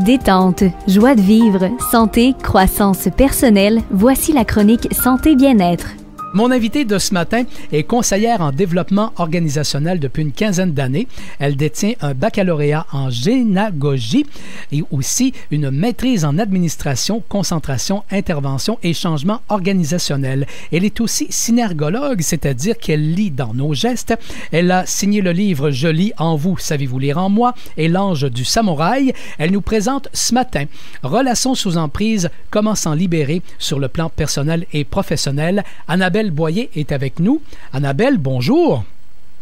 Détente, joie de vivre, santé, croissance personnelle, voici la chronique Santé Bien-être. Mon invitée de ce matin est conseillère en développement organisationnel depuis une quinzaine d'années. Elle détient un baccalauréat en génagogie et aussi une maîtrise en administration, concentration, intervention et changement organisationnel. Elle est aussi synergologue, c'est-à-dire qu'elle lit dans nos gestes. Elle a signé le livre « Je lis en vous, savez-vous lire en moi » et « L'ange du samouraï ». Elle nous présente ce matin « Relations sous emprise, comment s'en libérer sur le plan personnel et professionnel ». Annabelle Boyer est avec nous. Annabelle, bonjour.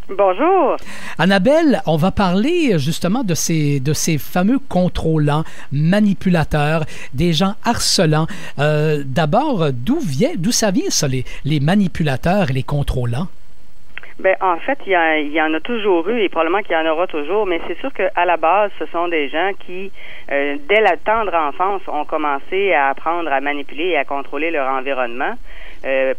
Bonjour. Annabelle, on va parler justement de ces fameux contrôlants, manipulateurs, des gens harcelants. D'abord, d'où ça vient ça, les manipulateurs et les contrôlants? Ben, en fait, il y en a toujours eu et probablement qu'il y en aura toujours, mais c'est sûr qu'à la base, ce sont des gens qui, dès la tendre enfance, ont commencé à apprendre à manipuler et à contrôler leur environnement.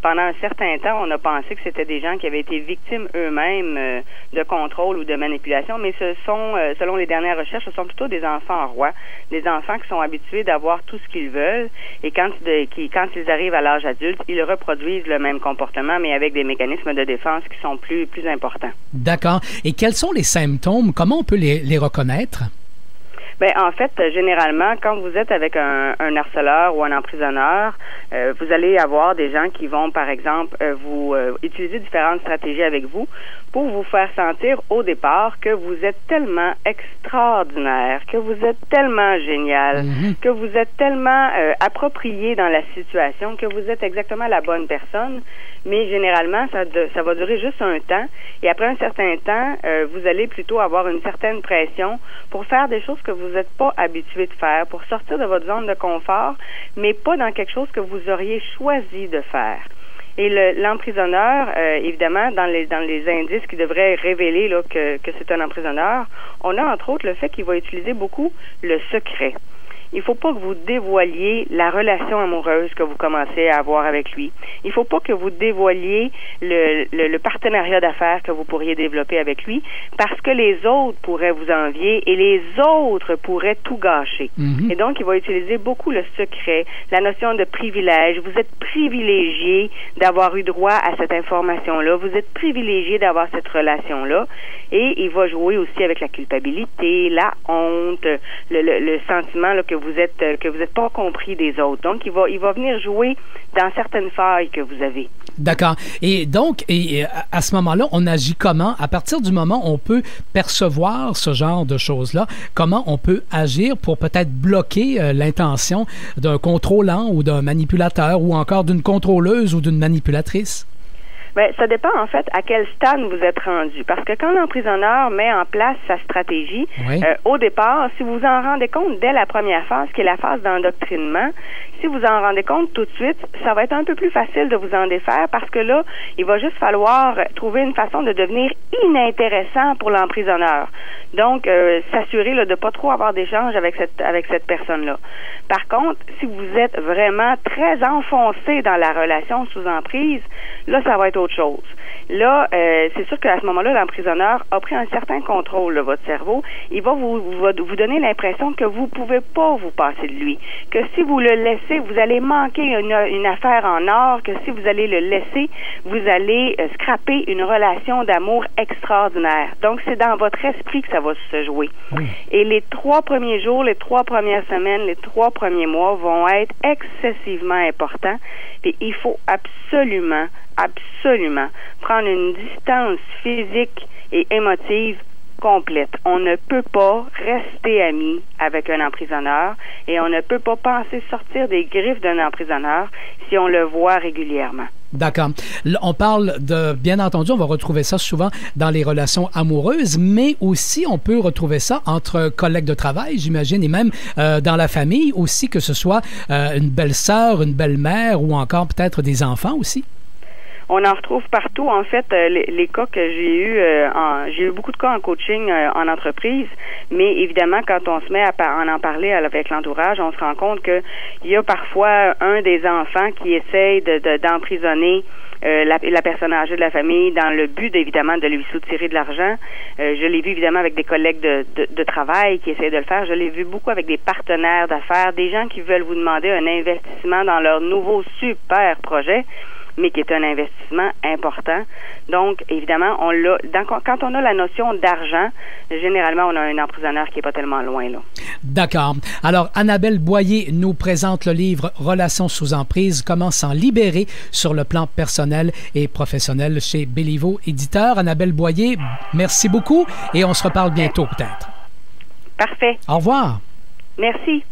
Pendant un certain temps, on a pensé que c'était des gens qui avaient été victimes eux-mêmes de contrôle ou de manipulation, mais ce sont, selon les dernières recherches, ce sont plutôt des enfants rois, des enfants qui sont habitués d'avoir tout ce qu'ils veulent et quand ils arrivent à l'âge adulte, ils reproduisent le même comportement, mais avec des mécanismes de défense qui sont plus importants. D'accord. Et quels sont les symptômes? Comment on peut les reconnaître? Ben, en fait, généralement, quand vous êtes avec un harceleur ou un emprisonneur, vous allez avoir des gens qui vont, par exemple, vous utiliser différentes stratégies avec vous pour vous faire sentir au départ que vous êtes tellement extraordinaire, que vous êtes tellement génial, que vous êtes tellement approprié dans la situation, que vous êtes exactement la bonne personne. Mais généralement, ça va durer juste un temps. Et après un certain temps, vous allez plutôt avoir une certaine pression pour faire des choses que vous n'êtes pas habitué de faire, pour sortir de votre zone de confort, mais pas dans quelque chose que vous auriez choisi de faire. Et l'emprisonneur, évidemment, dans les indices qui devraient révéler là, que c'est un emprisonneur, on a entre autres le fait qu'il va utiliser beaucoup le secret. Il faut pas que vous dévoiliez la relation amoureuse que vous commencez à avoir avec lui. Il faut pas que vous dévoiliez le partenariat d'affaires que vous pourriez développer avec lui parce que les autres pourraient vous envier et les autres pourraient tout gâcher. Et donc, il va utiliser beaucoup le secret, la notion de privilège. Vous êtes privilégié d'avoir eu droit à cette information-là. Vous êtes privilégié d'avoir cette relation-là. Et il va jouer aussi avec la culpabilité, la honte, le sentiment là, que vous êtes pas compris des autres. Donc, il va venir jouer dans certaines failles que vous avez. D'accord. Et donc, à ce moment-là, on agit comment? À partir du moment où on peut percevoir ce genre de choses-là, comment on peut agir pour peut-être bloquer l'intention d'un contrôlant ou d'un manipulateur ou encore d'une contrôleuse ou d'une manipulatrice? Bien, ça dépend, en fait, à quel stade vous êtes rendu. Parce que quand l'emprisonneur met en place sa stratégie, au départ, si vous en rendez compte dès la première phase, qui est la phase d'endoctrinement, si vous en rendez compte tout de suite, ça va être un peu plus facile de vous en défaire parce que là, il va juste falloir trouver une façon de devenir inintéressant pour l'emprisonneur. Donc, s'assurer là, de pas trop avoir d'échange avec cette personne-là. Par contre, si vous êtes vraiment très enfoncé dans la relation sous emprise, là, ça va être autre chose. Là, c'est sûr qu'à ce moment-là, l'emprisonneur a pris un certain contrôle de votre cerveau. Il va vous donner l'impression que vous pouvez pas vous passer de lui. Que si vous le laissez, vous allez manquer une affaire en or. Que si vous allez le laisser, vous allez scraper une relation d'amour extraordinaire. Donc, c'est dans votre esprit que ça va se jouer. Et les 3 premiers jours, les 3 premières semaines, les 3 premiers mois vont être excessivement importants. Et il faut absolument prendre une distance physique et émotive complète. On ne peut pas rester ami avec un emprisonneur et on ne peut pas penser sortir des griffes d'un emprisonneur si on le voit régulièrement. D'accord. On parle de, bien entendu, on va retrouver ça souvent dans les relations amoureuses, mais aussi on peut retrouver ça entre collègues de travail, j'imagine, et même dans la famille aussi, que ce soit une belle-sœur, une belle-mère ou encore peut-être des enfants aussi. On en retrouve partout. En fait, les cas que j'ai eu beaucoup de cas en coaching en entreprise, mais évidemment, quand on se met à en parler avec l'entourage, on se rend compte que il y a parfois un des enfants qui essaye d'emprisonner la personne âgée de la famille dans le but, évidemment, de lui soutirer de l'argent. Je l'ai vu, évidemment, avec des collègues de travail qui essaient de le faire. Je l'ai vu beaucoup avec des partenaires d'affaires, des gens qui veulent vous demander un investissement dans leur nouveau super projet, mais qui est un investissement important. Donc, évidemment, quand on a la notion d'argent, généralement, on a un emprisonneur qui n'est pas tellement loin, là. D'accord. Alors, Annabelle Boyer nous présente le livre « Relations sous emprise, comment s'en libérer sur le plan personnel et professionnel » chez Béliveau Éditeur. Annabelle Boyer, merci beaucoup et on se reparle bientôt peut-être. Parfait. Au revoir. Merci.